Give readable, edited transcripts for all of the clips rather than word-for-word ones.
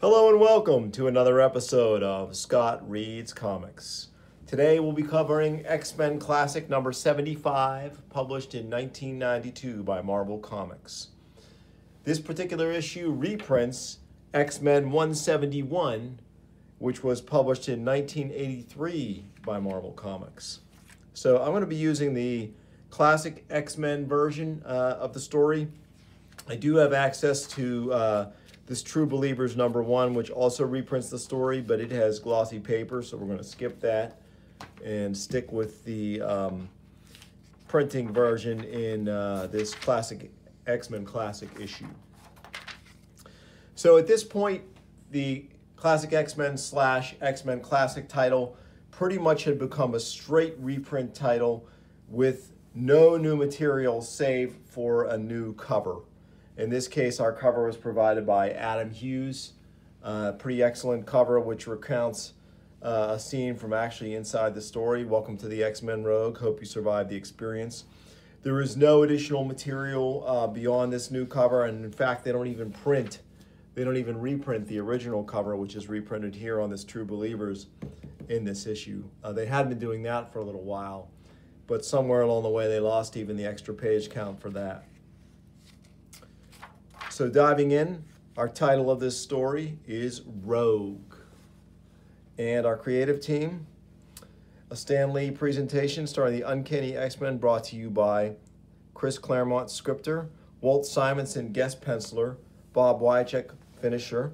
Hello and welcome to another episode of Scott Reads Comics. Today we'll be covering X-Men Classic number 75, published in 1992 by Marvel Comics. This particular issue reprints X-Men 171, which was published in 1983 by Marvel Comics. So I'm going to be using the classic X-Men version of the story. I do have access to this True Believers number 1, which also reprints the story, but it has glossy paper, so we're going to skip that and stick with the printing version in this classic X-Men Classic issue. So at this point, the Classic X-Men / X-Men Classic title pretty much had become a straight reprint title with no new material save for a new cover. In this case, our cover was provided by Adam Hughes. Pretty excellent cover, which recounts a scene from actually inside the story. Welcome to the X-Men Rogue. Hope you survived the experience. There is no additional material beyond this new cover, and in fact, they don't even reprint the original cover, which is reprinted here on this True Believers in this issue. They had been doing that for a little while, but somewhere along the way, they lost even the extra page count for that. So diving in, our title of this story is Rogue. And our creative team, a Stan Lee presentation starring the Uncanny X-Men, brought to you by Chris Claremont, scripter, Walt Simonson, guest penciler, Bob Wycheck, finisher,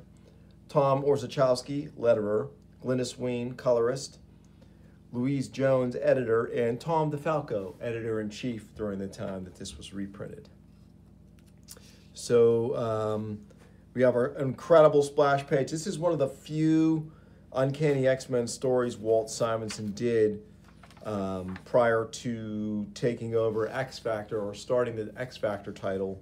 Tom Orzechowski, letterer, Glynis Wein, colorist, Louise Jones, editor, and Tom DeFalco, editor-in-chief during the time that this was reprinted. So we have our incredible splash page. This is one of the few Uncanny X-Men stories Walt Simonson did prior to taking over X Factor or starting the X Factor title.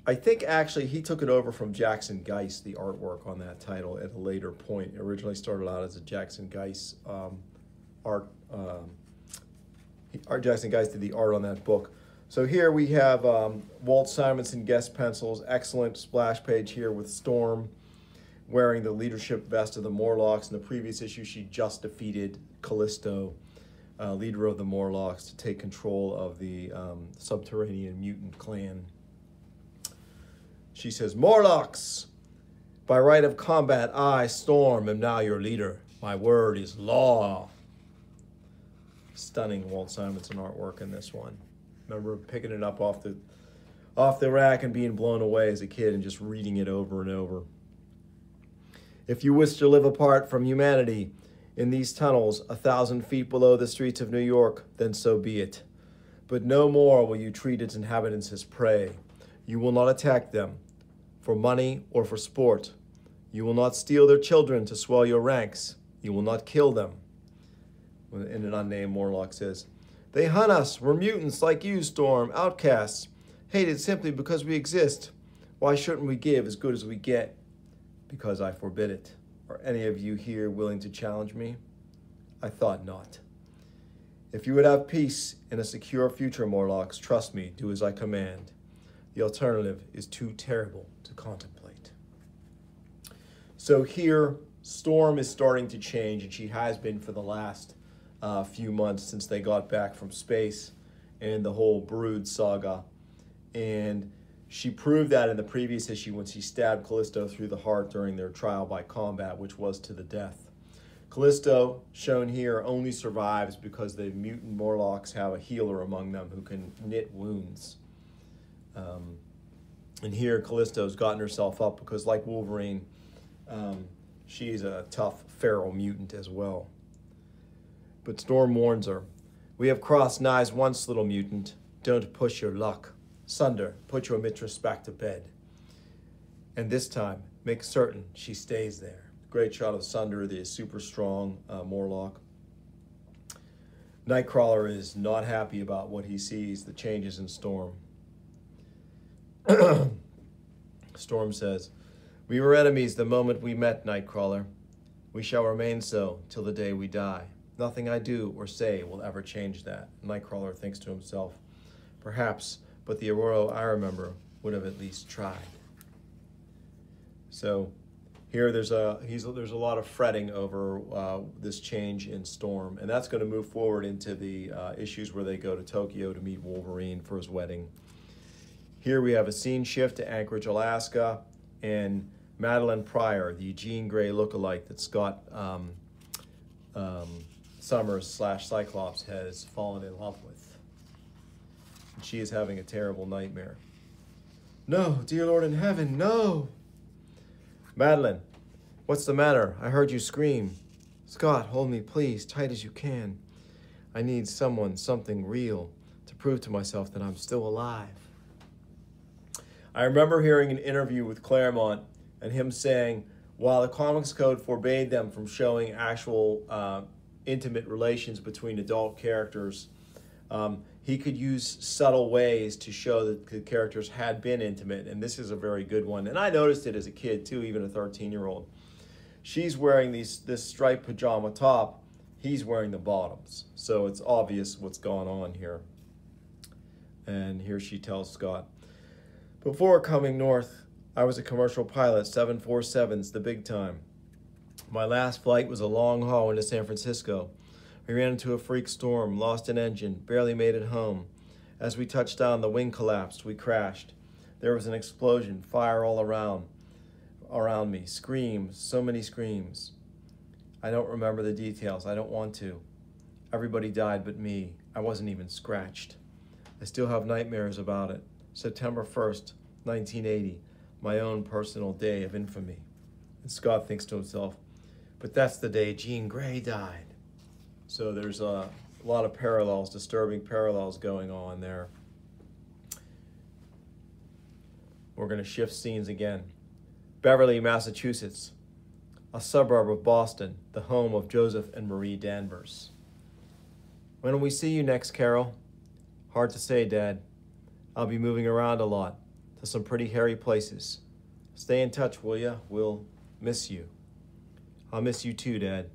I think actually he took it over from Jackson Geist, the artwork on that title, at a later point. It originally started out as a Jackson Geist art. Jackson Geist did the art on that book. So here we have Walt Simonson guest pencils, excellent splash page here with Storm wearing the leadership vest of the Morlocks. In the previous issue, she just defeated Callisto, leader of the Morlocks, to take control of the subterranean mutant clan. She says, "Morlocks, by right of combat, I, Storm, am now your leader. My word is law." Stunning Walt Simonson artwork in this one. Remember picking it up off the rack and being blown away as a kid and just reading it over and over. "If you wish to live apart from humanity in these tunnels 1,000 feet below the streets of New York, then so be it. But no more will you treat its inhabitants as prey. You will not attack them for money or for sport. You will not steal their children to swell your ranks. You will not kill them." And an unnamed Morlock says, "They hunt us. We're mutants like you, Storm, outcasts, hated simply because we exist. Why shouldn't we give as good as we get? Because I forbid it. Are any of you here willing to challenge me? I thought not. If you would have peace and a secure future, Morlocks, trust me, do as I command. The alternative is too terrible to contemplate." So here, Storm is starting to change, and she has been for the last few months since they got back from space and the whole Brood saga. And she proved that in the previous issue when she stabbed Callisto through the heart during their trial by combat, which was to the death. Callisto, shown here, only survives because the mutant Morlocks have a healer among them who can knit wounds. And here Callisto's gotten herself up because, like Wolverine, she's a tough feral mutant as well. But Storm warns her, "We have crossed knives once, little mutant. Don't push your luck. Sunder, put your mistress back to bed. And this time, make certain she stays there." Great shot of Sunder, the super strong Morlock. Nightcrawler is not happy about what he sees, the changes in Storm. Storm says, "We were enemies the moment we met, Nightcrawler. We shall remain so till the day we die. Nothing I do or say will ever change that." Nightcrawler thinks to himself, "Perhaps, but the Aurora I remember would have at least tried." So here there's a lot of fretting over this change in Storm, and that's going to move forward into the issues where they go to Tokyo to meet Wolverine for his wedding. Here we have a scene shift to Anchorage, Alaska, and Madeline Pryor, the Jean Grey lookalike that Scott Summers / Cyclops has fallen in love with. And she is having a terrible nightmare. No, dear Lord in heaven, no! Madeline, what's the matter? I heard you scream. Scott, hold me, please, tight as you can. I need something real, to prove to myself that I'm still alive. I remember hearing an interview with Claremont and him saying, while the Comics Code forbade them from showing actual intimate relations between adult characters, he could use subtle ways to show that the characters had been intimate, and this is a very good one. And I noticed it as a kid too, even a 13-year-old. She's wearing this striped pajama top, he's wearing the bottoms. So it's obvious what's going on here. And here she tells Scott, before coming north, I was a commercial pilot, 747's the big time. My last flight was a long haul into San Francisco. We ran into a freak storm, lost an engine, barely made it home. As we touched down, the wing collapsed, we crashed. There was an explosion, fire all around me, screams, so many screams. I don't remember the details, I don't want to. Everybody died but me. I wasn't even scratched. I still have nightmares about it. September 1st, 1980, my own personal day of infamy. And Scott thinks to himself, but that's the day Jean Grey died. So there's a lot of parallels, disturbing parallels going on there. We're going to shift scenes again. Beverly, Massachusetts, a suburb of Boston, the home of Joseph and Marie Danvers. When will we see you next, Carol? Hard to say, Dad. I'll be moving around a lot to some pretty hairy places. Stay in touch, will ya? We'll miss you. I'll miss you too, Dad.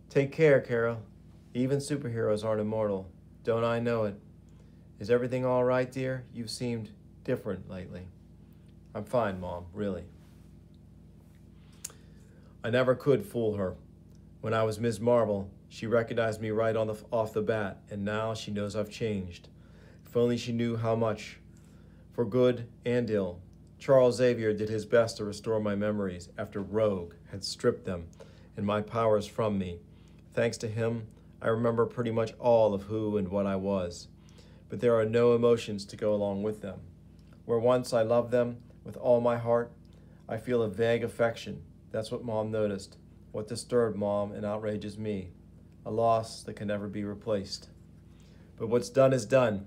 Take care, Carol. Even superheroes aren't immortal. Don't I know it? Is everything all right, dear? You've seemed different lately. I'm fine, Mom, really. I never could fool her. When I was Ms. Marvel, she recognized me right off the bat, and now she knows I've changed. If only she knew how much, for good and ill. Charles Xavier did his best to restore my memories after Rogue had stripped them and my powers from me. Thanks to him, I remember pretty much all of who and what I was. But there are no emotions to go along with them. Where once I loved them with all my heart, I feel a vague affection. That's what Mom noticed. What disturbed Mom and outrages me. A loss that can never be replaced. But what's done is done.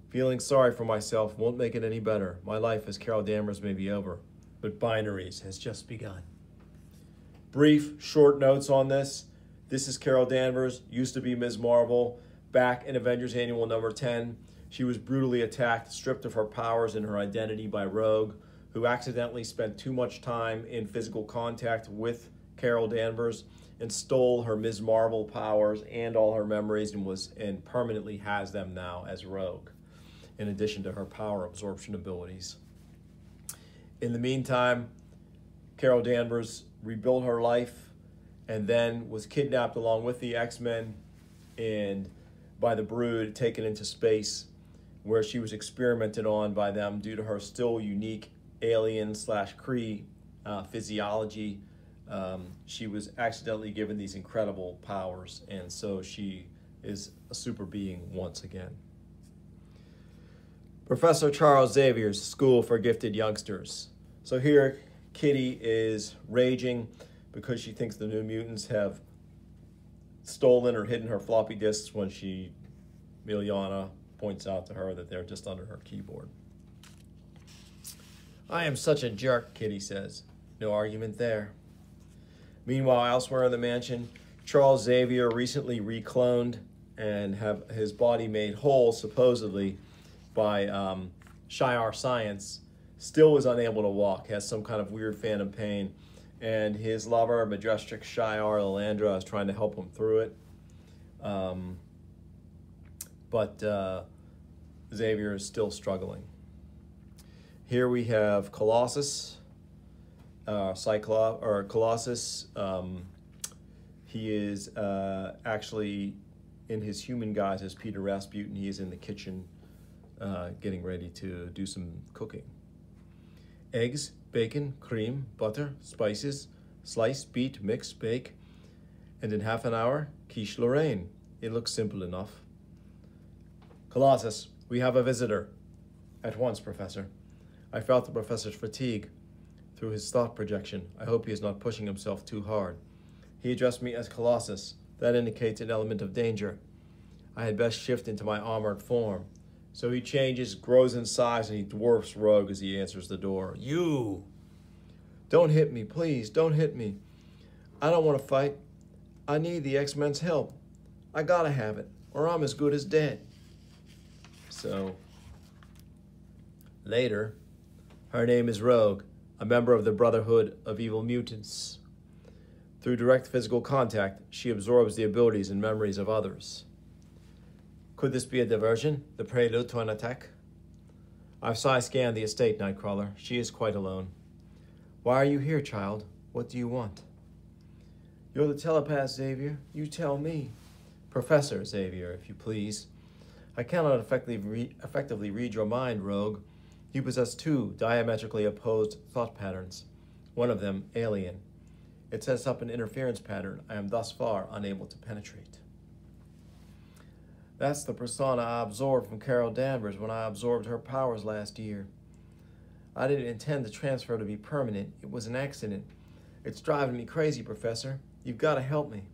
Feeling sorry for myself won't make it any better. My life as Carol Danvers may be over, but Binaries has just begun. Brief, short notes on this. This is Carol Danvers, used to be Ms. Marvel. Back in Avengers Annual number 10, she was brutally attacked, stripped of her powers and her identity by Rogue, who accidentally spent too much time in physical contact with Carol Danvers and stole her Ms. Marvel powers and all her memories and permanently has them now as Rogue, in addition to her power absorption abilities. In the meantime, Carol Danvers rebuilt her life and then was kidnapped along with the X-Men and by the Brood, taken into space, where she was experimented on by them due to her still unique alien/Kree physiology. She was accidentally given these incredible powers, and so she is a super being once again. Professor Charles Xavier's School for Gifted Youngsters. So here, Kitty is raging because she thinks the New Mutants have stolen or hidden her floppy disks when Miliana points out to her that they're just under her keyboard. I am such a jerk, Kitty says. No argument there. Meanwhile, elsewhere in the mansion, Charles Xavier, recently recloned and have his body made whole, supposedly, by Shi'ar Science, still is unable to walk, has some kind of weird phantom pain, and his lover, Majestic Shi'ar Lilandra, is trying to help him through it. But Xavier is still struggling. Here we have Colossus Colossus. He is actually in his human guise as Peter Rasputin. He is in the kitchen getting ready to do some cooking. Eggs, bacon, cream, butter, spices, slice, beat, mix, bake, and in half an hour, quiche Lorraine. It looks simple enough. Colossus, we have a visitor. At once, Professor. I felt the professor's fatigue through his thought projection. I hope he is not pushing himself too hard. He addressed me as Colossus. That indicates an element of danger. I had best shift into my armored form. So he changes, grows in size, and he dwarfs Rogue as he answers the door. You! Don't hit me, please, don't hit me. I don't want to fight. I need the X-Men's help. I gotta have it, or I'm as good as dead. So, later, her name is Rogue, a member of the Brotherhood of Evil Mutants. Through direct physical contact, she absorbs the abilities and memories of others. Could this be a diversion, the prelude to an attack? I've scanned the estate, Nightcrawler. She is quite alone. Why are you here, child? What do you want? You're the telepath, Xavier. You tell me. Professor Xavier, if you please. I cannot effectively read your mind, Rogue. You possess two diametrically opposed thought patterns. One of them, alien. It sets up an interference pattern I am thus far unable to penetrate. That's the persona I absorbed from Carol Danvers when I absorbed her powers last year. I didn't intend the transfer to be permanent. It was an accident. It's driving me crazy, Professor. You've got to help me.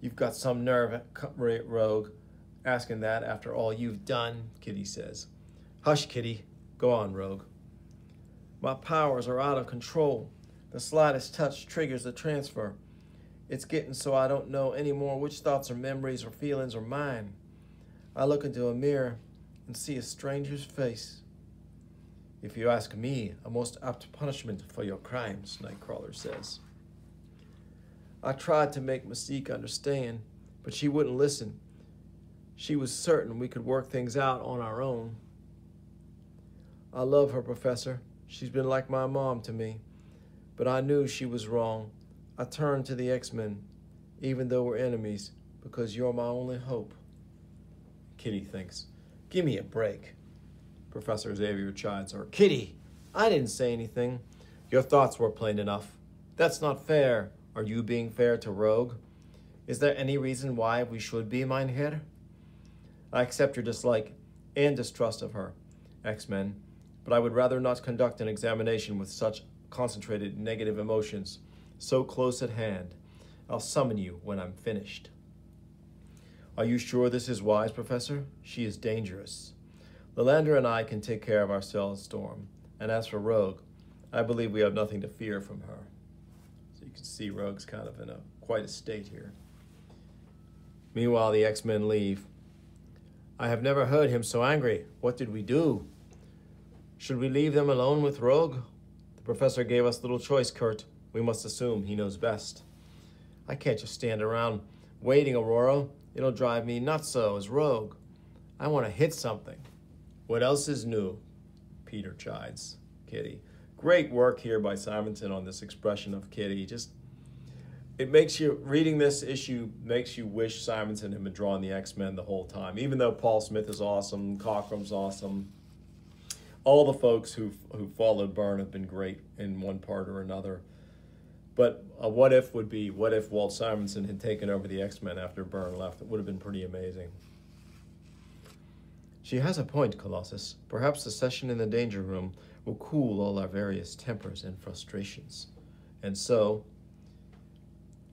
You've got some nerve, Rogue, asking that after all you've done, Kitty says. Hush, Kitty. Go on, Rogue. My powers are out of control. The slightest touch triggers the transfer. It's getting so I don't know anymore which thoughts or memories or feelings are mine. I look into a mirror and see a stranger's face. If you ask me, a most apt punishment for your crimes, Nightcrawler says. I tried to make Mystique understand, but she wouldn't listen. She was certain we could work things out on our own. I love her, Professor. She's been like my mom to me. But I knew she was wrong. I turned to the X-Men, even though we're enemies, because you're my only hope. Kitty thinks, give me a break. Professor Xavier chides her. Kitty, I didn't say anything. Your thoughts were plain enough. That's not fair. Are you being fair to Rogue? Is there any reason why we should be, mein Herr? I accept your dislike and distrust of her, X-Men, but I would rather not conduct an examination with such concentrated negative emotions so close at hand. I'll summon you when I'm finished. Are you sure this is wise, Professor? She is dangerous. Lilandra and I can take care of ourselves, Storm. And as for Rogue, I believe we have nothing to fear from her. So you can see Rogue's kind of in quite a state here. Meanwhile, the X-Men leave. I have never heard him so angry. What did we do? Should we leave them alone with Rogue? The professor gave us little choice, Kurt. We must assume he knows best. I can't just stand around waiting, Aurora. It'll drive me nuts so as Rogue. I want to hit something. What else is new? Peter chides Kitty. Great work here by Simonson on this expression of Kitty. It makes you, reading this issue makes you wish Simonson had been drawing the X-Men the whole time. Even though Paul Smith is awesome, Cockrum's awesome, all the folks who followed Byrne have been great in one part or another. But a what if would be, what if Walt Simonson had taken over the X-Men after Byrne left? It would have been pretty amazing. She has a point, Colossus. Perhaps the session in the danger room will cool all our various tempers and frustrations. And so,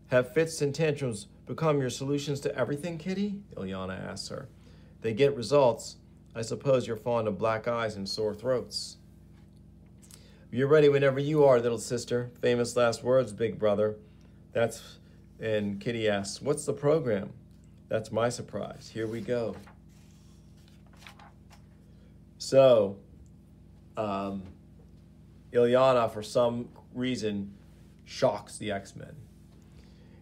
have fits and tantrums become your solutions to everything, Kitty? Illyana asks her. They get results. I suppose you're fond of black eyes and sore throats. You're ready whenever you are, little sister. Famous last words, big brother. And Kitty asks, what's the program? That's my surprise. Here we go. So, Illyana, for some reason, shocks the X-Men.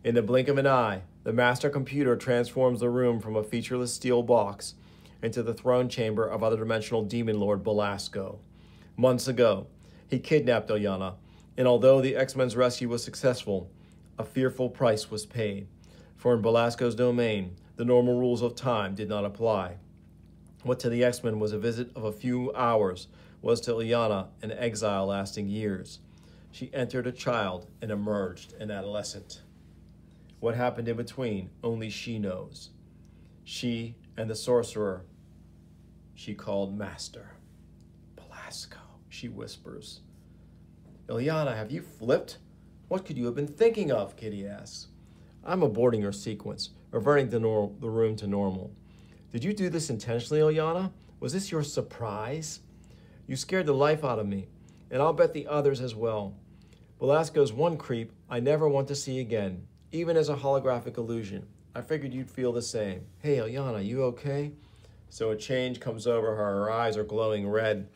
In the blink of an eye, the master computer transforms the room from a featureless steel box into the throne chamber of other-dimensional demon lord Belasco. Months ago, he kidnapped Illyana And although the X-Men's rescue was successful, a fearful price was paid. For in Belasco's domain, the normal rules of time did not apply. What to the X-Men was a visit of a few hours was to Illyana an exile lasting years. She entered a child and emerged an adolescent. What happened in between, only she knows. She and the sorcerer she called Master. Belasco, she whispers. Illyana, have you flipped? What could you have been thinking of? Kitty asks. I'm aborting your sequence, reverting the room to normal. Did you do this intentionally, Illyana? Was this your surprise? You scared the life out of me, and I'll bet the others as well. Belasco's one creep I never want to see again, even as a holographic illusion. I figured you'd feel the same. Hey, Illyana, you okay? So a change comes over her. Her eyes are glowing red,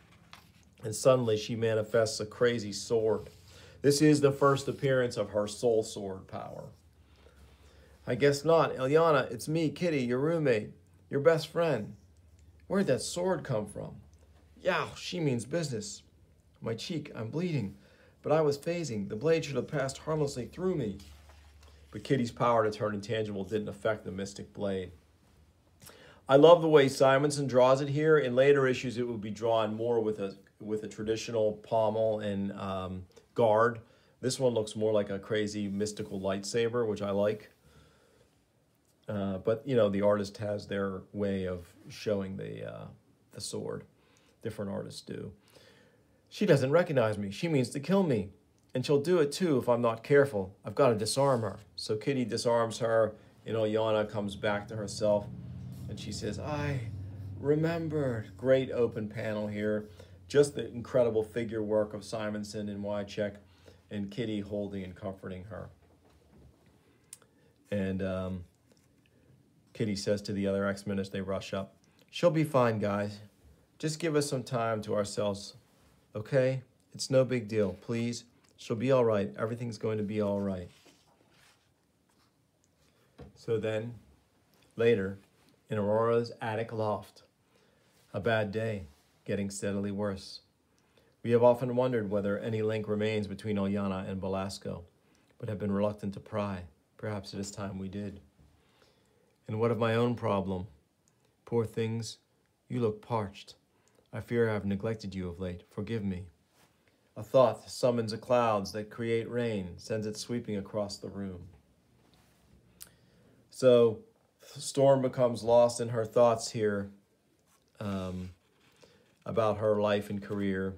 and suddenly she manifests a crazy sword. This is the first appearance of her soul sword power. I guess not. Illyana, it's me, Kitty, your roommate, your best friend. Where'd that sword come from? Yow, she means business. My cheek, I'm bleeding. But I was phasing. The blade should have passed harmlessly through me. But Kitty's power to turn intangible didn't affect the mystic blade. I love the way Simonson draws it here. In later issues, it would be drawn more with a traditional pommel and guard. This one looks more like a crazy mystical lightsaber, which I like. But, you know, the artist has their way of showing the sword. Different artists do. She doesn't recognize me. She means to kill me. And she'll do it, too, if I'm not careful. I've got to disarm her. So Kitty disarms her, and Illyana comes back to herself. And she says, I remembered. Great open panel here. Just the incredible figure work of Simonson and Wycheck, and Kitty holding and comforting her. And Kitty says to the other X-Men as they rush up, she'll be fine, guys. Just give us some time to ourselves, okay? It's no big deal, please. She'll be all right. Everything's going to be all right. So then, later, in Aurora's attic loft, a bad day, getting steadily worse. We have often wondered whether any link remains between Illyana and Belasco, but have been reluctant to pry. Perhaps it is time we did. And what of my own problem? Poor things, you look parched. I fear I have neglected you of late. Forgive me. A thought summons the clouds that create rain, sends it sweeping across the room. So Storm becomes lost in her thoughts here about her life and career.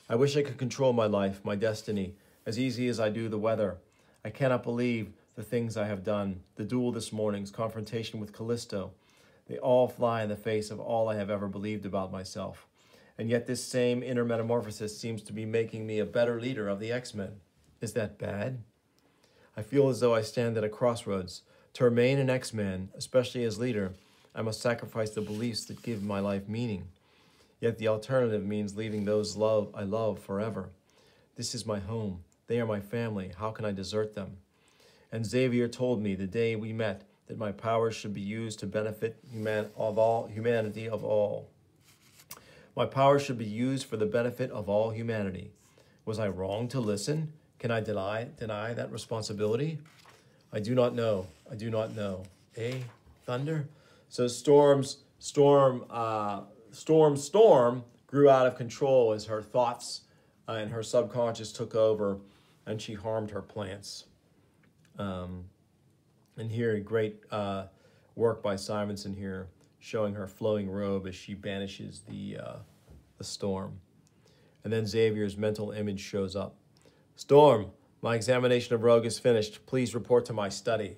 I wish I could control my life, my destiny, as easy as I do the weather. I cannot believe the things I have done. The duel this morning's confrontation with Callisto. They all fly in the face of all I have ever believed about myself. And yet this same inner metamorphosis seems to be making me a better leader of the X-Men. Is that bad? I feel as though I stand at a crossroads. To remain an X-Man, especially as leader, I must sacrifice the beliefs that give my life meaning. Yet the alternative means leaving those I love forever. This is my home. They are my family. How can I desert them? And Xavier told me the day we met that my powers should be used to benefit humanity of all. My powers should be used for the benefit of all humanity. Was I wrong to listen? Can I deny that responsibility? I do not know. I do not know. Eh? Thunder? So Storm grew out of control as her thoughts and her subconscious took over, and she harmed her plants. And here, great work by Simonson here, showing her flowing robe as she banishes the storm. And then Xavier's mental image shows up. Storm, my examination of Rogue is finished. Please report to my study.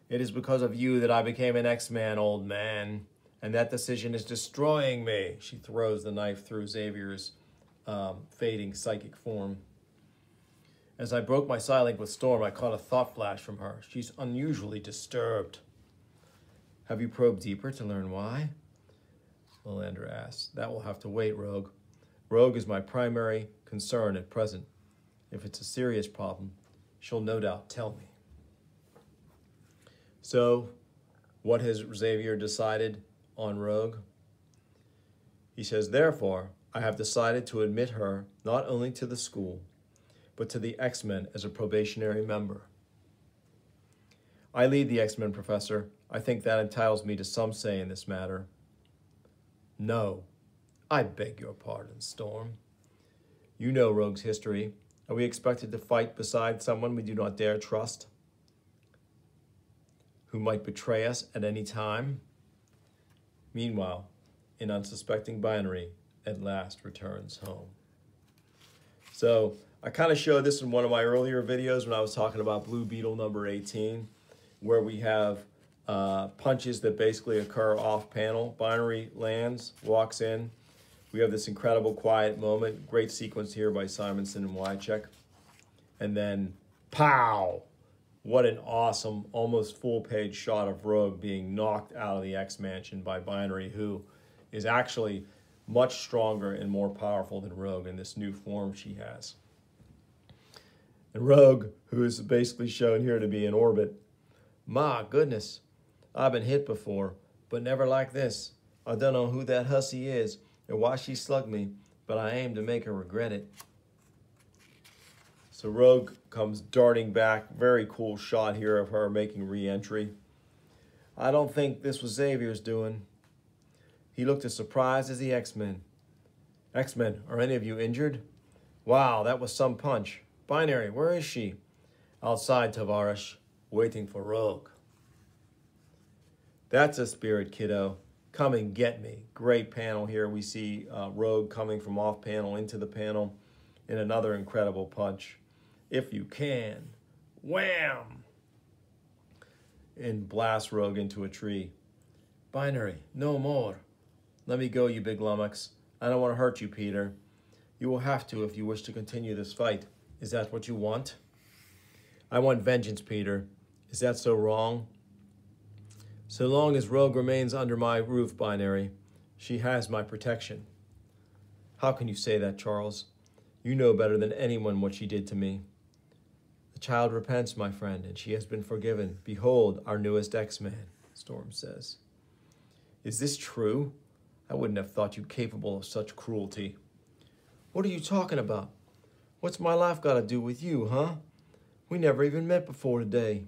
It is because of you that I became an X-Man, old man. And that decision is destroying me. She throws the knife through Xavier's fading psychic form. As I broke my silence with Storm, I caught a thought flash from her. She's unusually disturbed. Have you probed deeper to learn why? Lilandra asks. That will have to wait, Rogue. Rogue is my primary concern at present. If it's a serious problem, she'll no doubt tell me. So, what has Xavier decided on Rogue? He says, therefore, I have decided to admit her not only to the school, but to the X-Men as a probationary member. I lead the X-Men, Professor. I think that entitles me to some say in this matter. No, I beg your pardon, Storm. You know Rogue's history. Are we expected to fight beside someone we do not dare trust? Who might betray us at any time? Meanwhile, an unsuspecting Binary at last returns home. So I kind of showed this in one of my earlier videos when I was talking about Blue Beetle number 18, where we have punches that basically occur off panel. Binary lands, walks in. We have this incredible quiet moment. Great sequence here by Simonson and Wycheck. And then, pow! What an awesome, almost full-page shot of Rogue being knocked out of the X-Mansion by Binary, who is actually much stronger and more powerful than Rogue in this new form she has. And Rogue, who is basically shown here to be in orbit. My goodness, I've been hit before, but never like this. I don't know who that hussy is or why she slugged me, but I aim to make her regret it. So Rogue comes darting back. Very cool shot here of her making re-entry. I don't think this was Xavier's doing. He looked as surprised as the X-Men. X-Men, are any of you injured? Wow, that was some punch. Binary, where is she? Outside, Tavarish, waiting for Rogue. That's a spirit, kiddo. Come and get me. Great panel here. We see Rogue coming from off panel into the panel in another incredible punch. If you can. Wham! And blast Rogue into a tree. Binary, no more. Let me go, you big lummox. I don't want to hurt you, Peter. You will have to if you wish to continue this fight. Is that what you want? I want vengeance, Peter. Is that so wrong? So long as Rogue remains under my roof, Binary, she has my protection. How can you say that, Charles? You know better than anyone what she did to me. The child repents, my friend, and she has been forgiven. Behold, our newest X-Man, Storm says. Is this true? I wouldn't have thought you capable of such cruelty. What are you talking about? What's my life got to do with you, huh? We never even met before today.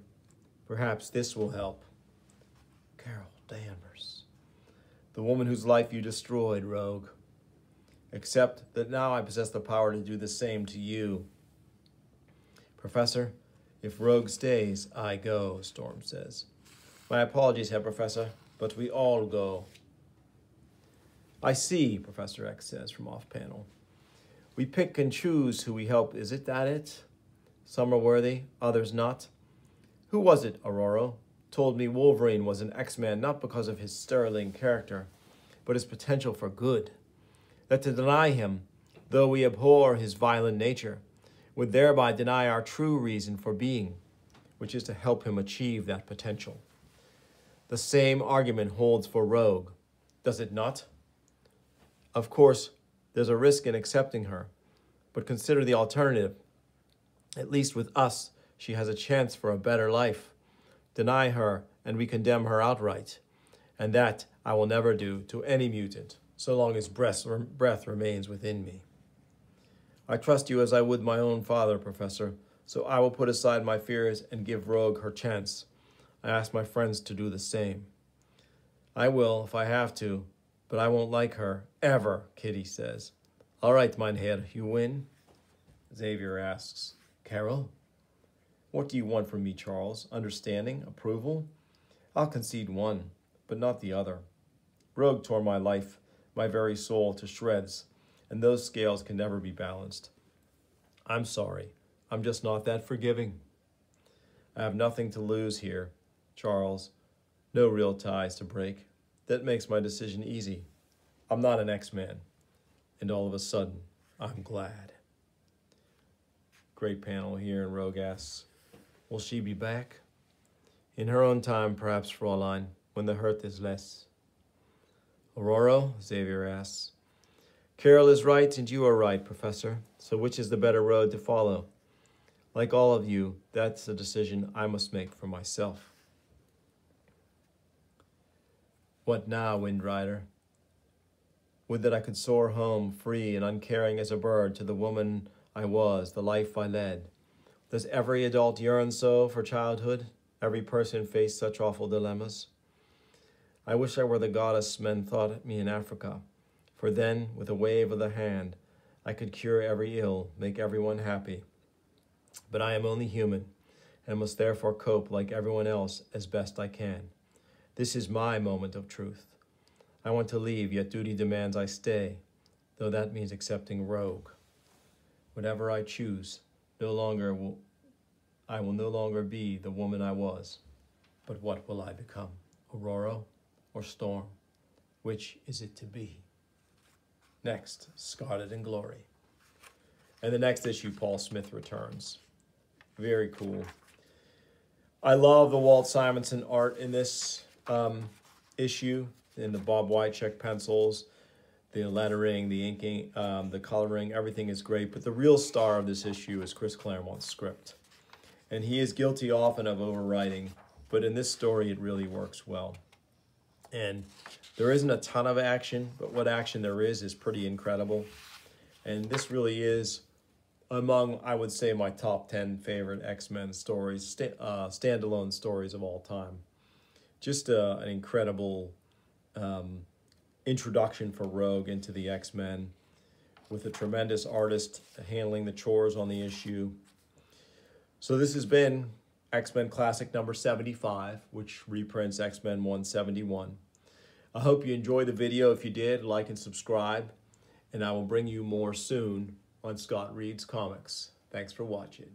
Perhaps this will help. Carol Danvers, the woman whose life you destroyed, Rogue. Except that now I possess the power to do the same to you. Professor, if Rogue stays, I go, Storm says. My apologies, Herr Professor, but we all go. I see, Professor X says from off panel. We pick and choose who we help. Is it that it? Some are worthy, others not. Who was it, Aurora? Told me Wolverine was an X-Man not because of his sterling character, but his potential for good. That to deny him, though we abhor his violent nature, would thereby deny our true reason for being, which is to help him achieve that potential. The same argument holds for Rogue, does it not? Of course, there's a risk in accepting her, but consider the alternative. At least with us, she has a chance for a better life. Deny her, and we condemn her outright. And that I will never do to any mutant, so long as breath remains within me. I trust you as I would my own father, Professor, so I will put aside my fears and give Rogue her chance. I ask my friends to do the same. I will, if I have to, but I won't like her, ever, Kitty says. All right, mein Herr, you win? Xavier asks. Carol? What do you want from me, Charles? Understanding? Approval? I'll concede one, but not the other. Rogue tore my life, my very soul, to shreds, and those scales can never be balanced. I'm sorry. I'm just not that forgiving. I have nothing to lose here, Charles. No real ties to break. That makes my decision easy. I'm not an X-Man. And all of a sudden, I'm glad. Great panel here, and Rogue asks, will she be back? In her own time, perhaps, Fraulein, when the hurt is less. Aurora, Xavier asks. Carol is right and you are right, Professor. So which is the better road to follow? Like all of you, that's a decision I must make for myself. What now, Wind Rider? Would that I could soar home, free and uncaring as a bird, to the woman I was, the life I led. Does every adult yearn so for childhood? Every person face such awful dilemmas? I wish I were the goddess men thought me in Africa, for then, with a wave of the hand, I could cure every ill, make everyone happy. But I am only human, and must therefore cope like everyone else as best I can. This is my moment of truth. I want to leave, yet duty demands I stay, though that means accepting rogue. Whatever I choose, I will no longer be the woman I was. But what will I become? Aurora or Storm? Which is it to be? Next, Scarlet and Glory. And the next issue, Paul Smith returns. Very cool. I love the Walt Simonson art in this issue, in the Bob Wycheck pencils, the lettering, the inking, the coloring, everything is great. But the real star of this issue is Chris Claremont's script. And he is guilty often of overwriting, but in this story it really works well. And there isn't a ton of action, but what action there is pretty incredible. And this really is among, I would say, my top 10 favorite X-Men stories, standalone stories of all time. Just an incredible introduction for Rogue into the X-Men, with a tremendous artist handling the chores on the issue. So this has been X-Men Classic number 75, which reprints X-Men 171. I hope you enjoyed the video. If you did, like and subscribe, and I will bring you more soon on Scott Reads Comics. Thanks for watching.